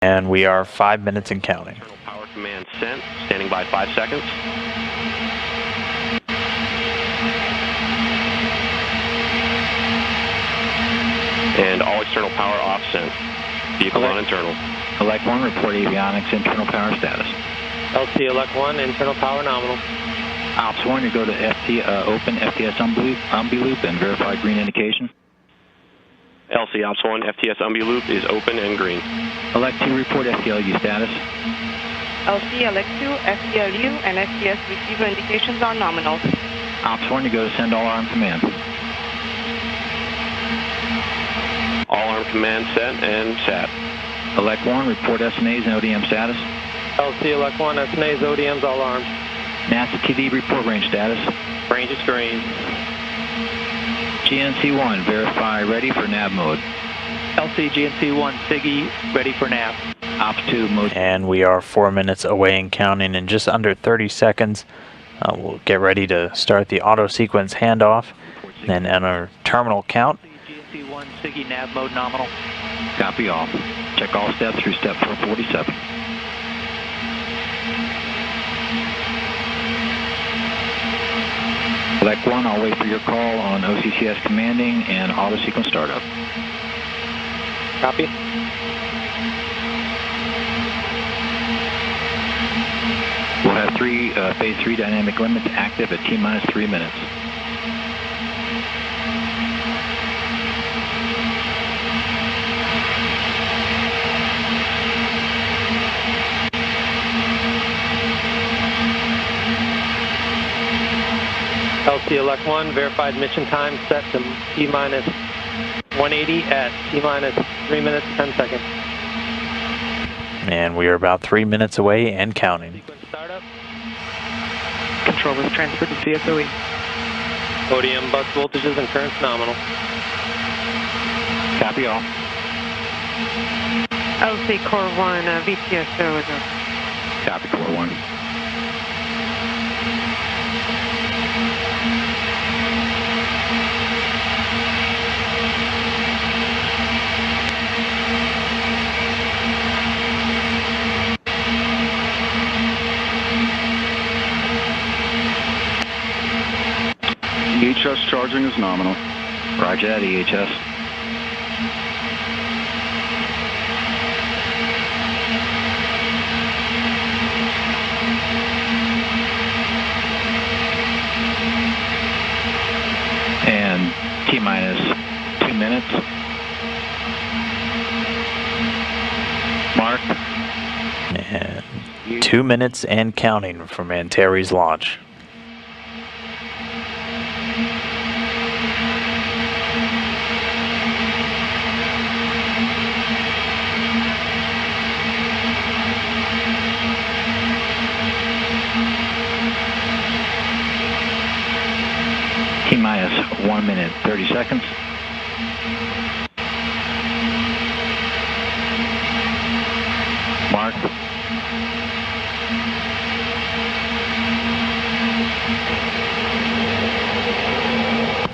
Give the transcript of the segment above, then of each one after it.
And we are 5 minutes and counting. Internal power command sent, standing by 5 seconds. And all external power off sent. Vehicle on internal. Elect 1, report avionics internal power status. LC Elect 1, internal power nominal. Ops 1, you go to open FTS umbi loop and verify green indication. LC Ops 1, FTS umbi loop is open and green. Elect 2, report FTLU status. LC Elect 2, FTLU and FTS receiver indications are nominal. Ops 1, you go to send all arm command. All arm command set and sat. Elect 1, report SNAs and ODM status. LC Elect 1, SNAs, ODMs, all arms. NASA TD, report range status. Range is green. GNC 1, verify ready for nav mode. LC GNC 1, SIGI, ready for nav. Ops 2, mode. And we are 4 minutes away and counting in just under 30 seconds. We'll get ready to start the auto sequence handoff, then enter terminal count. GNC 1, SIGI, nav mode nominal. Copy all. Check all steps through step 447. Elect 1, I'll wait for your call on OCCS commanding and auto sequence startup. Copy. We'll have phase 3 dynamic limits active at T-minus 3 minutes. LC Elect 1, verified mission time set to T-minus 180 at T-minus 3 minutes, 10 seconds. And we are about 3 minutes away and counting. Sequence startup. Control was transferred to CSOE. ODM bus voltages and currents nominal. Copy all. LC Core 1, VTSO is up. Copy Core 1. EHS charging is nominal. Roger that, EHS. And T-minus 2 minutes. Mark. And 2 minutes and counting from Antares launch. T-minus 1 minute, 30 seconds. Mark.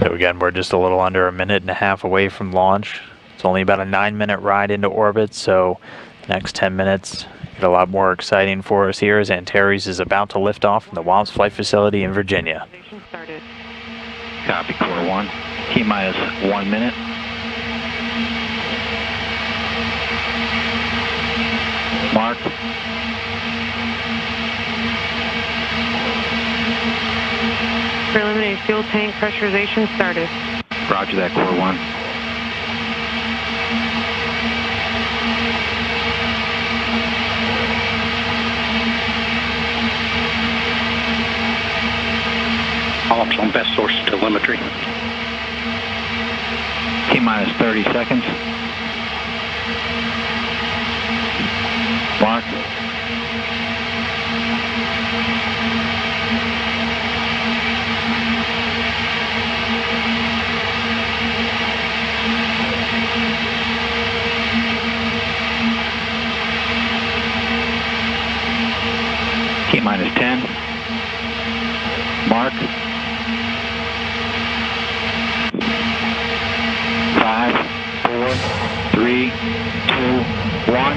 So again, we're just a little under a minute and a half away from launch. It's only about a 9-minute ride into orbit, so the next 10 minutes get a lot more exciting for us here as Antares is about to lift off from the WAMS flight facility in Virginia. Copy, Core 1. T-minus 1 minute. Mark. Preliminary fuel tank pressurization started. Roger that, Core 1. Ops on best source telemetry. T-minus 30 seconds. Mark. T-minus 10. Mark. 5, 4, 3, 2, 1.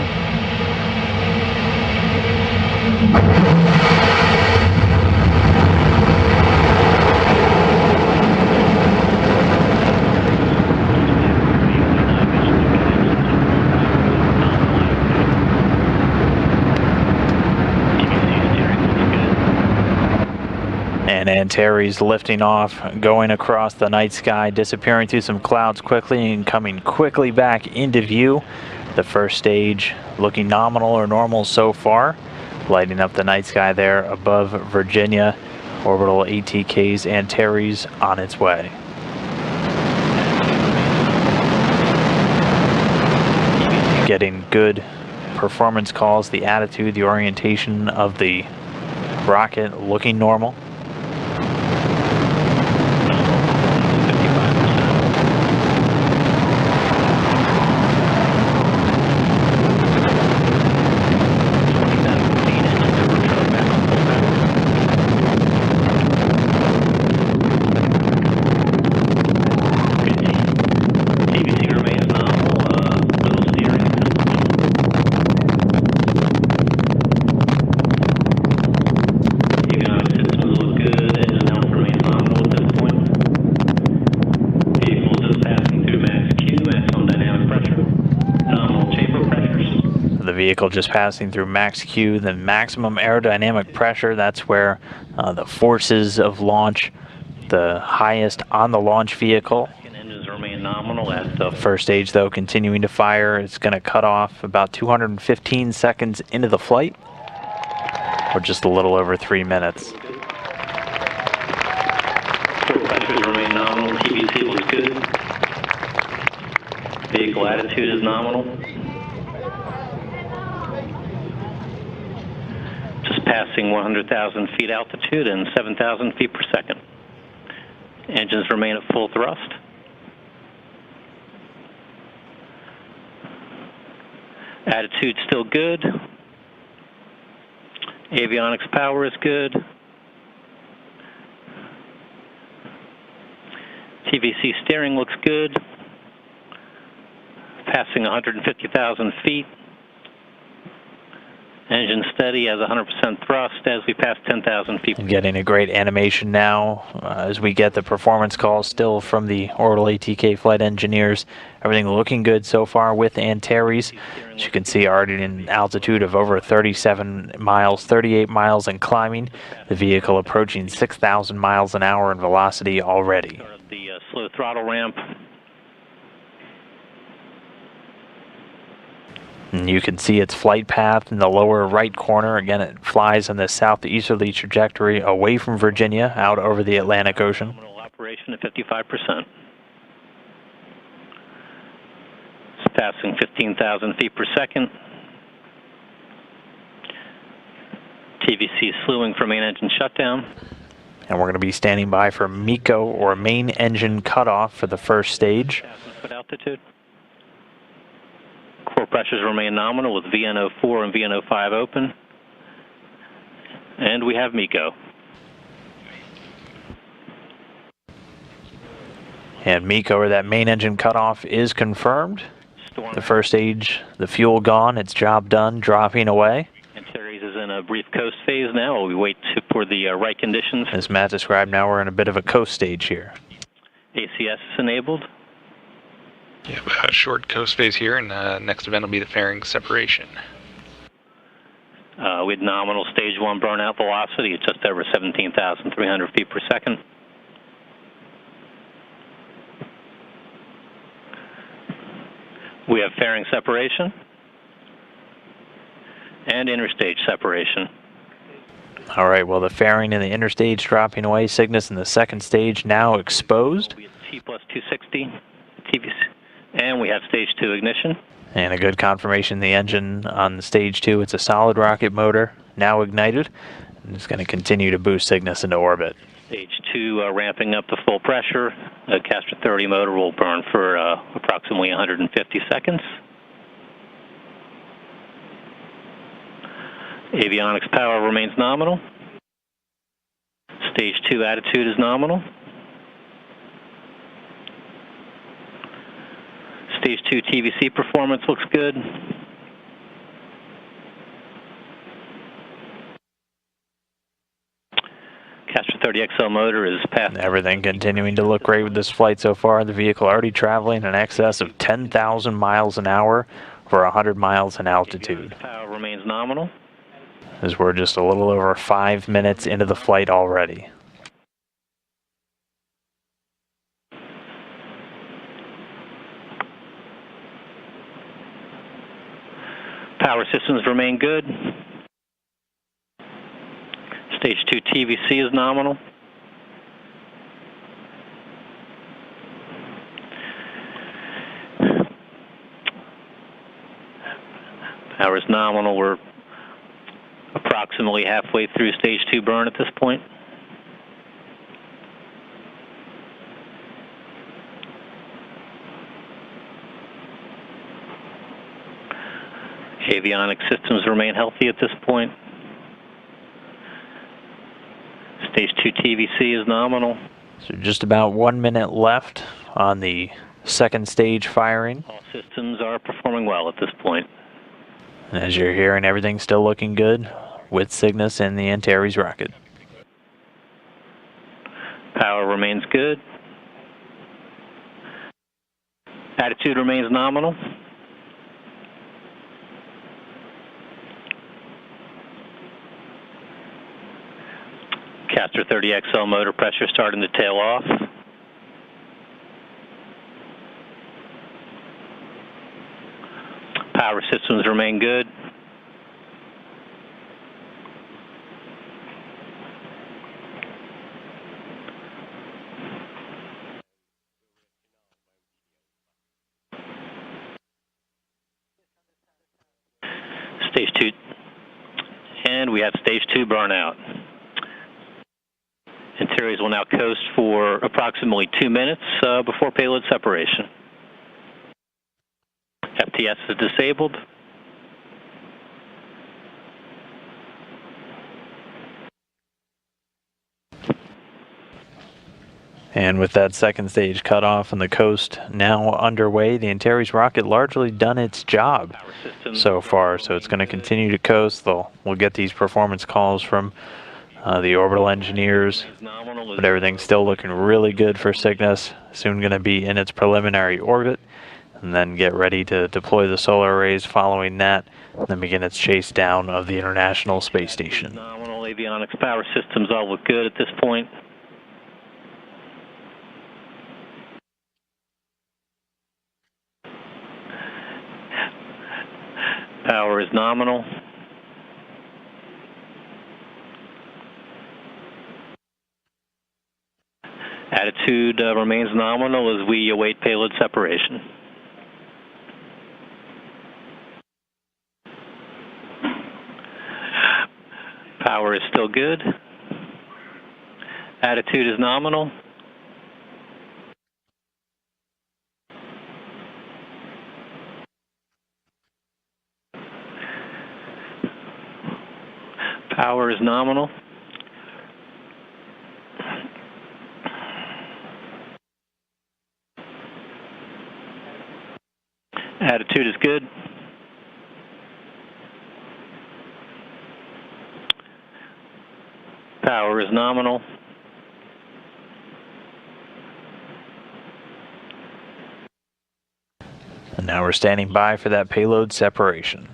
And Antares lifting off, going across the night sky, disappearing through some clouds quickly and coming quickly back into view. The first stage looking nominal or normal so far, lighting up the night sky there above Virginia. Orbital ATK's Antares on its way. Getting good performance calls, the attitude, the orientation of the rocket looking normal. Vehicle just passing through max Q, then maximum aerodynamic pressure. That's where the forces of launch, the highest on the launch vehicle. Engines remain nominal at the first stage, though, continuing to fire. It's going to cut off about 215 seconds into the flight, or just a little over 3 minutes. pressures remain nominal. TVC looks good. Vehicle attitude is nominal. Passing 100,000 feet altitude and 7,000 feet per second. Engines remain at full thrust. Attitude still good. Avionics power is good. TVC steering looks good. Passing 150,000 feet. Engine steady as 100% thrust as we pass 10,000 feet. And getting a great animation now as we get the performance calls still from the Orbital ATK flight engineers. Everything looking good so far with Antares. As you can see, already in altitude of over 37 miles, 38 miles and climbing. The vehicle approaching 6,000 miles an hour in velocity already. The slow throttle ramp. And you can see its flight path in the lower right corner. Again, it flies on the southeasterly trajectory away from Virginia, out over the Atlantic Ocean. Nominal operation at 55%. It's passing 15,000 feet per second. TVC slewing for main engine shutdown. And we're going to be standing by for MECO, or main engine cutoff, for the first stage. 1,000 foot altitude. Core pressures remain nominal with VNO4 and VNO5 open. And we have MECO. And MECO, or that main engine cutoff, is confirmed. The first stage, the fuel gone, its job done, dropping away. Antares is in a brief coast phase now while we wait for the right conditions. As Matt described, now we're in a bit of a coast stage here. ACS is enabled. Yeah, a short coast phase here, and next event will be the fairing separation. We had nominal stage 1 burnout velocity at just over 17,300 feet per second. We have fairing separation and interstage separation. All right, well, the fairing and the interstage dropping away. Cygnus in the second stage now exposed. We have T plus 260 TVC. And we have stage 2 ignition. And a good confirmation, the engine on stage 2, it's a solid rocket motor, now ignited. And it's going to continue to boost Cygnus into orbit. Stage 2 ramping up to full pressure. The Castor 30 motor will burn for approximately 150 seconds. Avionics power remains nominal. Stage 2 attitude is nominal. Stage 2 TVC performance looks good. Castor 30 XL motor is past. Everything continuing to look great with this flight so far. The vehicle already traveling in excess of 10,000 miles an hour for 100 miles in altitude. Power remains nominal. As we're just a little over 5 minutes into the flight already. Power systems remain good. Stage 2 TVC is nominal. Power is nominal. We're approximately halfway through stage 2 burn at this point. Avionics systems remain healthy at this point. Stage 2 TVC is nominal. So just about 1 minute left on the second stage firing. All systems are performing well at this point. And as you're hearing, everything's still looking good with Cygnus and the Antares rocket. Power remains good. Attitude remains nominal. Castor 30 XL motor pressure starting to tail off. Power systems remain good. Stage 2, and we have stage 2 burnout. Antares will now coast for approximately 2 minutes before payload separation. FTS is disabled. And with that second stage cut off and the coast now underway, the Antares rocket largely done its job so far. So it's going to continue to coast. We'll get these performance calls from the orbital engineers, but everything's still looking really good for Cygnus. Soon going to be in its preliminary orbit, and then get ready to deploy the solar arrays following that, and then begin its chase down of the International Space Station. Nominal avionics power systems all look good at this point. Power is nominal. Attitude remains nominal as we await payload separation. Power is still good. Attitude is nominal. Power is nominal. Attitude is good. Power is nominal. And now we're standing by for that payload separation.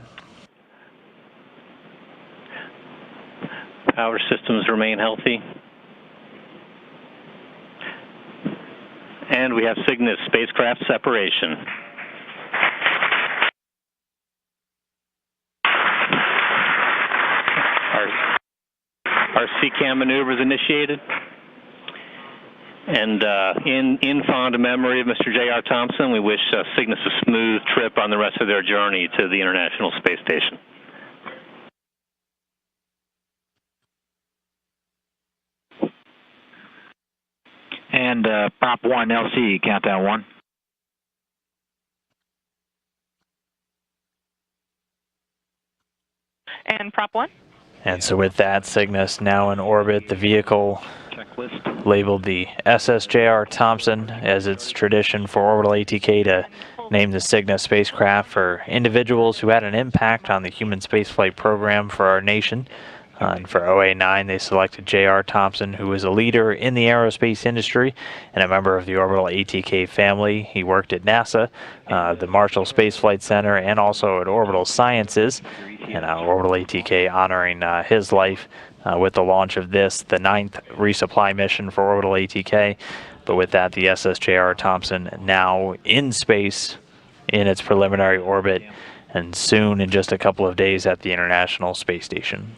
Power systems remain healthy. And we have Cygnus spacecraft separation. Our CCAM maneuver is initiated. And in fond memory of Mr. J.R. Thompson, we wish Cygnus a smooth trip on the rest of their journey to the International Space Station. And Prop 1 LC, countdown 1. And Prop 1. And so with that, Cygnus now in orbit, the vehicle Checklist. labeled the SSJR Thompson, as it's tradition for orbital ATK to name the Cygnus spacecraft for individuals who had an impact on the human spaceflight program for our nation. And for OA-9, they selected J.R. Thompson, who is a leader in the aerospace industry and a member of the orbital ATK family. He worked at NASA, the Marshall Space Flight Center, and also at Orbital Sciences. And Orbital ATK honoring his life with the launch of this, the 9th resupply mission for Orbital ATK. But with that, the SSJR Thompson now in space in its preliminary orbit, and soon in just a couple of days at the International Space Station.